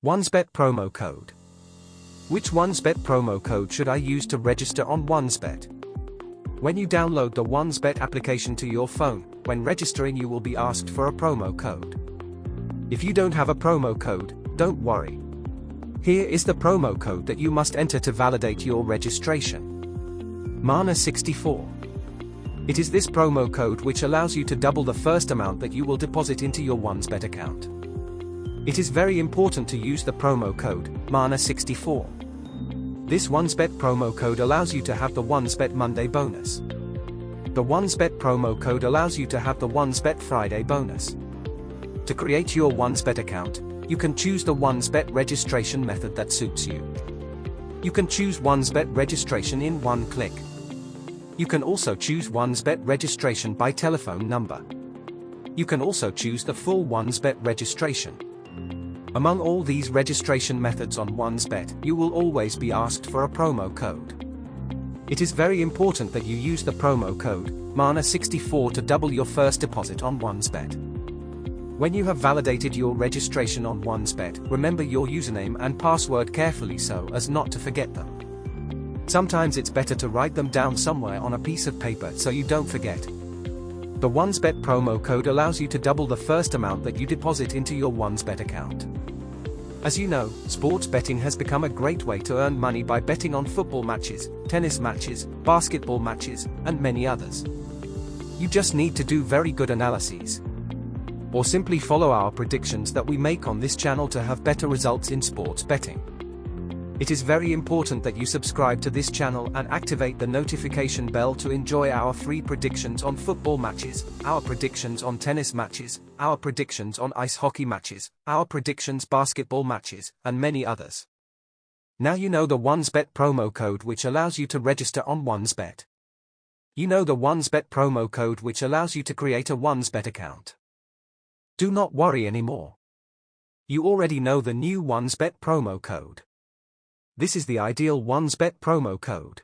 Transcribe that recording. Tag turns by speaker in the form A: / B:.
A: OneSBet promo code. Which OneSBet promo code should I use to register on OneSBet? When you download the OneSBet application to your phone, when registering you will be asked for a promo code. If you don't have a promo code, don't worry. Here is the promo code that you must enter to validate your registration. MANA64. It is this promo code which allows you to double the first amount that you will deposit into your OneSBet account. It is very important to use the promo code, MANA64. This OneSBet promo code allows you to have the OneSBet Monday bonus. The OneSBet promo code allows you to have the OneSBet Friday bonus. To create your OneSBet account, you can choose the OneSBet registration method that suits you. You can choose OneSBet registration in one click. You can also choose OneSBet registration by telephone number. You can also choose the full OneSBet registration. Among all these registration methods on OneSBet, you will always be asked for a promo code. It is very important that you use the promo code, MANA64 to double your first deposit on OneSBet. When you have validated your registration on OneSBet, remember your username and password carefully so as not to forget them. Sometimes it's better to write them down somewhere on a piece of paper so you don't forget. The OneSBet promo code allows you to double the first amount that you deposit into your OneSBet account. As you know, sports betting has become a great way to earn money by betting on football matches, tennis matches, basketball matches, and many others. You just need to do very good analyses. Or simply follow our predictions that we make on this channel to have better results in sports betting. It is very important that you subscribe to this channel and activate the notification bell to enjoy our free predictions on football matches, our predictions on tennis matches, our predictions on ice hockey matches, our predictions basketball matches, and many others. Now you know the OneSBet promo code which allows you to register on OneSBet. You know the OneSBet promo code which allows you to create a OneSBet account. Do not worry anymore. You already know the new OneSBet promo code. This is the ideal OneSBet promo code.